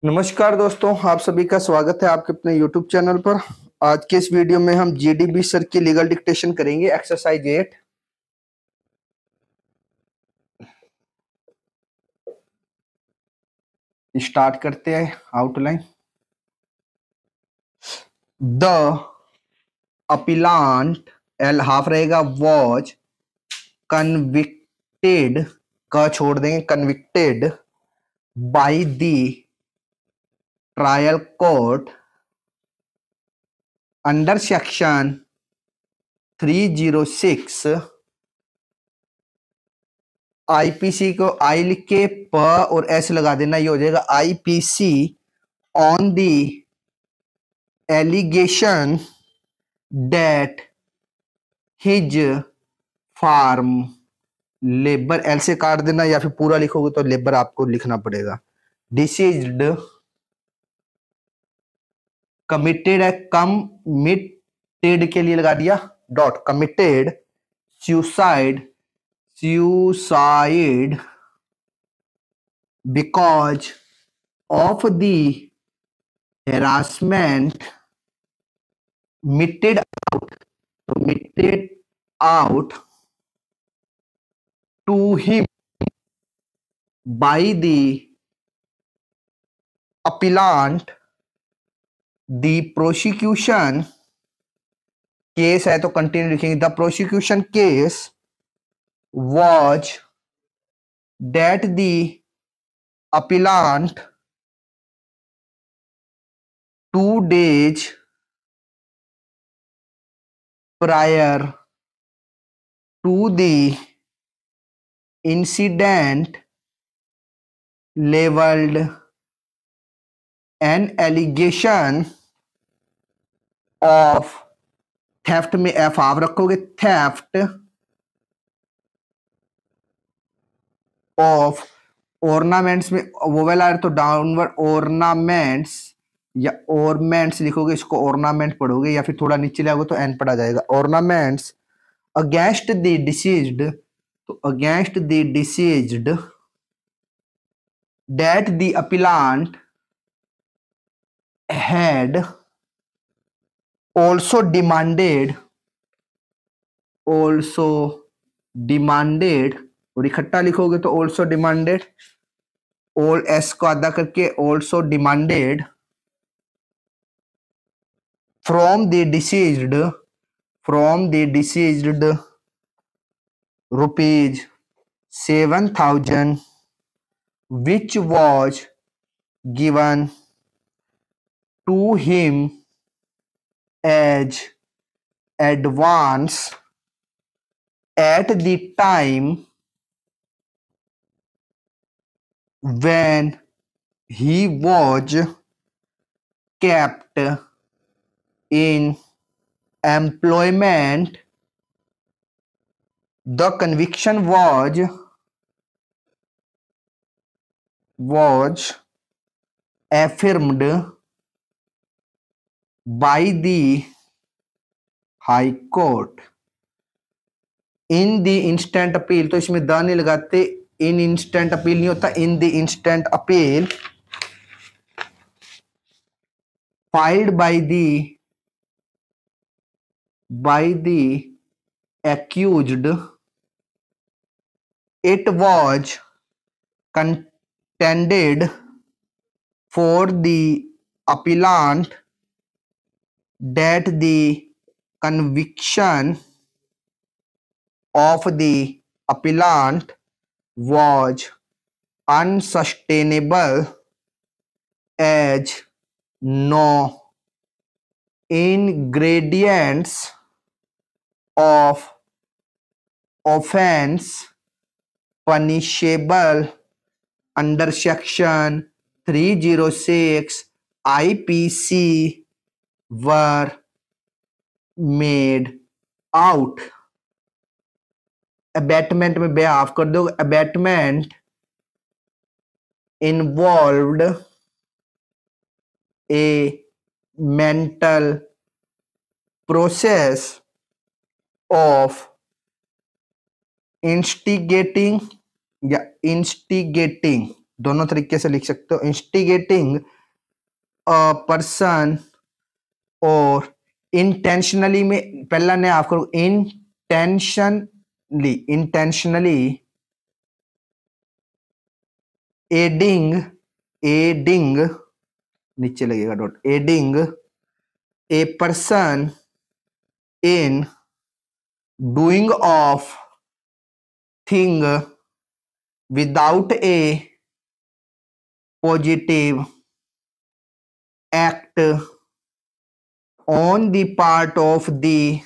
नमस्कार दोस्तों, आप सभी का स्वागत है आपके अपने YouTube चैनल पर। आज के इस वीडियो में हम जीडीबी सर की लीगल डिक्टेशन करेंगे। एक्सरसाइज 8। स्टार्ट करते हैं। Outline. The appellant L half रहेगा वॉज कन्विक्टेड, क छोड़ देंगे, convicted by the trial court under section 306 IPC को आई लिख के प और एस लगा देना, ये हो जाएगा IPC on the allegation that his farm labour, L से काट देना या फिर पूरा लिखोगे तो लेबर आपको लिखना पड़ेगा। डिसीज्ड कमिटेड है, कमिटेड के लिए लगा दिया dot, committed suicide because of the harassment meted out to him by the appellant, the prosecution case है तो कंटिन्यू लिखेंगे, the prosecution case was that the appellant 2 days prior to the incident leveled an allegation of theft, में F आप रखोगे, theft of ornaments में vowel आए तो downward ornaments या ornaments लिखोगे, इसको ornament पढ़ोगे या फिर थोड़ा नीचे ले तो एन पढ़ा जाएगा। ornaments against the deceased, तो against the deceased that the appellant had also demanded और इकट्ठा लिखोगे तो also demanded, all s को आधा करके also demanded from the deceased rupees 7,000 which was given to him as advance at the time when he was kept in employment. The conviction was affirmed by the High Court in the instant appeal, तो इसमें the नहीं लगाते, इन instant appeal नहीं होता, in the instant appeal filed by the accused, it was contended for the appellant that the conviction of the appellant was unsustainable as no ingredients of offense punishable under section 306 IPC were made out. Abatement में बे of कर दो, abatement involved a mental process of instigating दोनों तरीके से लिख सकते हो। Instigating a person और इंटेंशनली में पहला ने आप करो इंटेंशनली एडिंग नीचे लगेगा dot, adding a person in doing of thing without A positive act on the part of the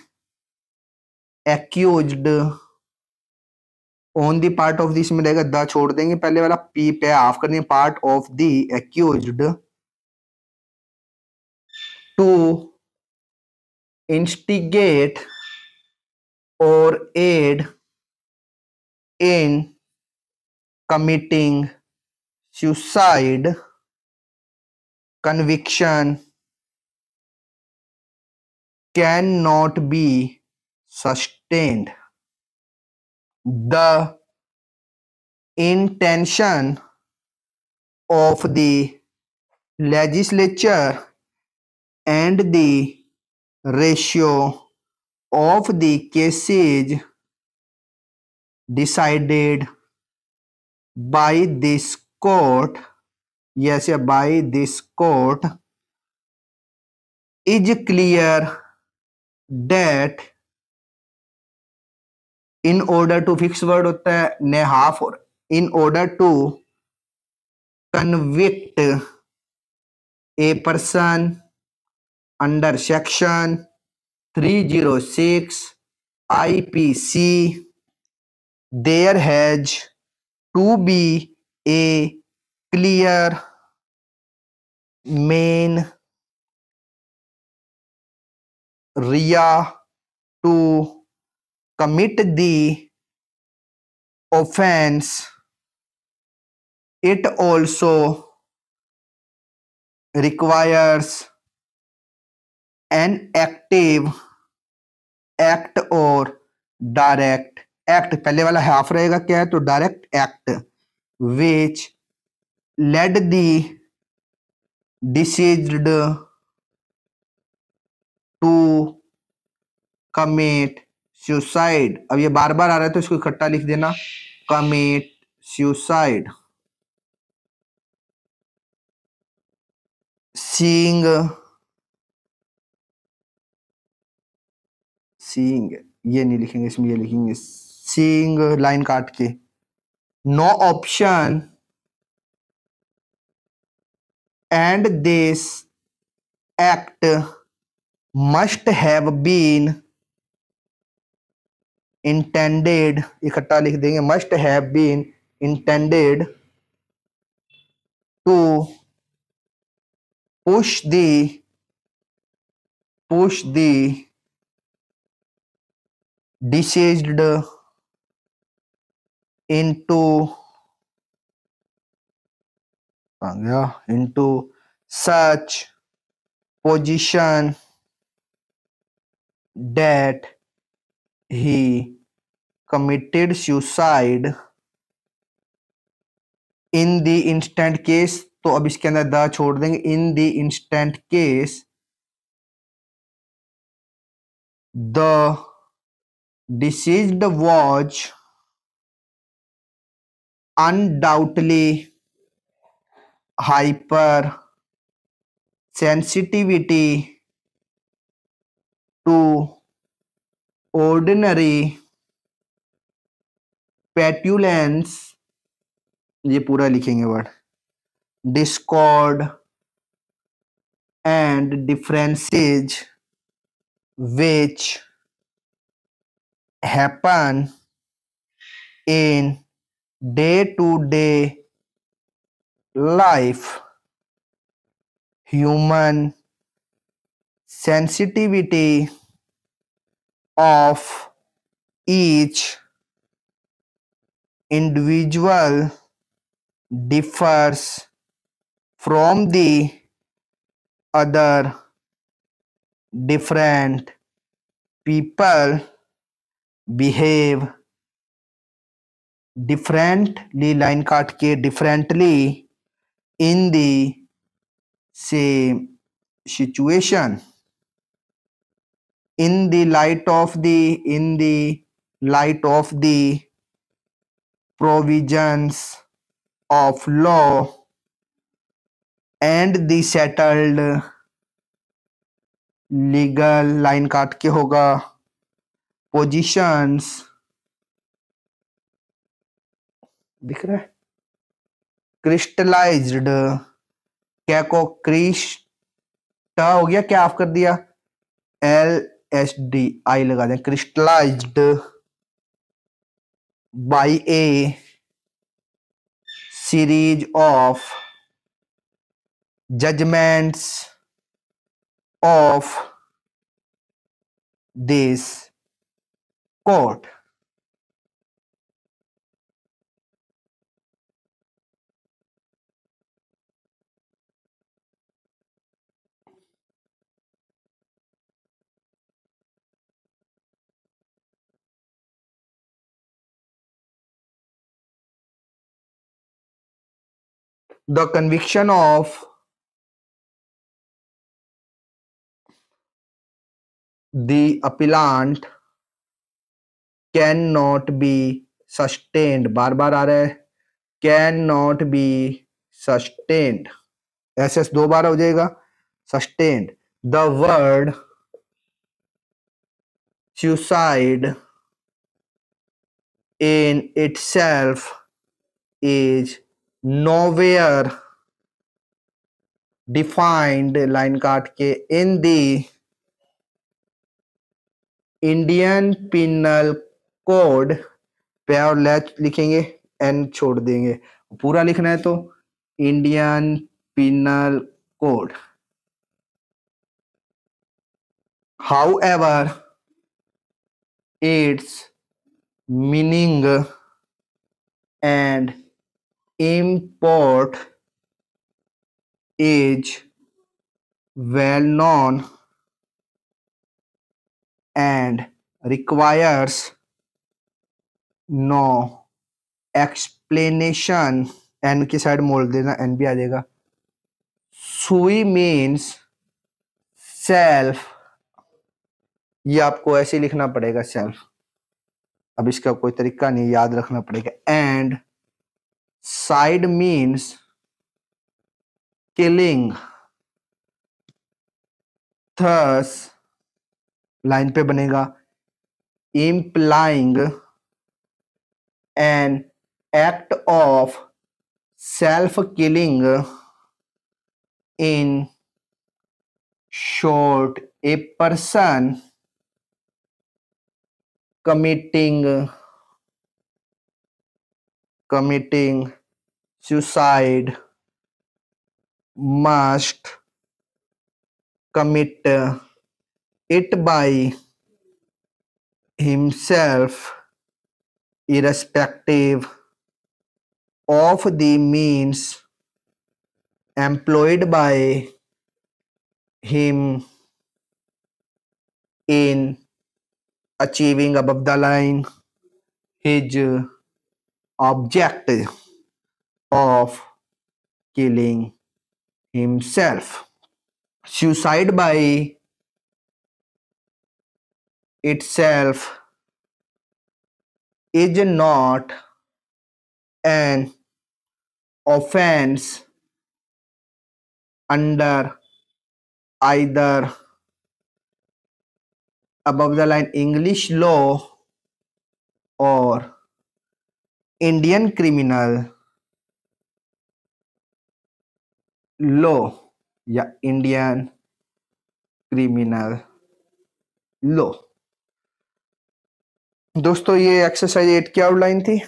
accused, on the part of this में रहेगा द छोड़ देंगे, पहले वाला पी पे हाफ करनी है, part of the accused to instigate or aid in committing suicide, conviction cannot be sustained. The intention of the legislature and the ratio of the cases decided by this court, yes, by this court, is clear that in order to fix word होता है ने half, और in order to convict a person under section 306 IPC there has to be a clear main rea to commit the offense. It also requires an active act or direct act, पहले वाला half रहेगा क्या है तो direct act, which led the deceased to commit suicide. अब ये बार बार आ रहा है तो इसको इकट्ठा लिख देना, commit suicide. seeing ये नहीं लिखेंगे, इसमें ये लिखेंगे seeing लाइन काट के, no option and this act must have been intended, इकट्ठा लिख देंगे, must have been intended to push the deceased into such position that he committed suicide in the instant case. तो अब इसके अंदर द छोड़ देंगे, in the instant case the deceased was undoubtedly hyper sensitivity to ordinary petulance, ये पूरा लिखेंगे word, discord and differences which happen in day-to-day life. Human sensitivity of each individual differs from the other. Different people behave differently, line काट के, differently in the same situation, in the light of the provisions of law and the settled legal, line काट के होगा, positions, दिख रहा है, crystallized, क्या को क्रिस्टा हो गया, क्या ऑफ कर दिया, LSD आई लगा दें, crystallized by a series of judgments of this court. The conviction of the appellant cannot be sustained, बार बार आ रहा है, cannot be sustained, SS दो बार हो जाएगा, sustained. The word suicide in itself is nowhere defined, line काट के, in the Indian penal code पे और latch लिखेंगे, एन छोड़ देंगे, पूरा लिखना है तो Indian penal code. However, its meaning and import is well known and requires no explanation. N की साइड मोड़ देना, एन भी आ जाएगा. सुई मीन्स सेल्फ, ये आपको ऐसे लिखना पड़ेगा सेल्फ, अब इसका कोई तरीका नहीं, याद रखना पड़ेगा. And side means killing, thus line पे बनेगा, implying an act of self-killing, in short, a person committing suicide must commit it by himself, irrespective of the means employed by him in achieving above the line his object of killing himself. Suicide by itself is not an offense under either above the line English law or Indian criminal law या Indian criminal law. दोस्तों ये exercise 8 की outline थी.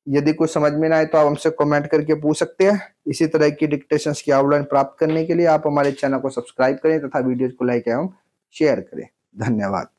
यदि कुछ समझ में ना आए तो आप हमसे कमेंट करके पूछ सकते हैं. इसी तरह की डिक्टेशंस की आउटलाइन प्राप्त करने के लिए आप हमारे चैनल को सब्सक्राइब करें तथा वीडियोज को लाइक एवं शेयर करें. धन्यवाद.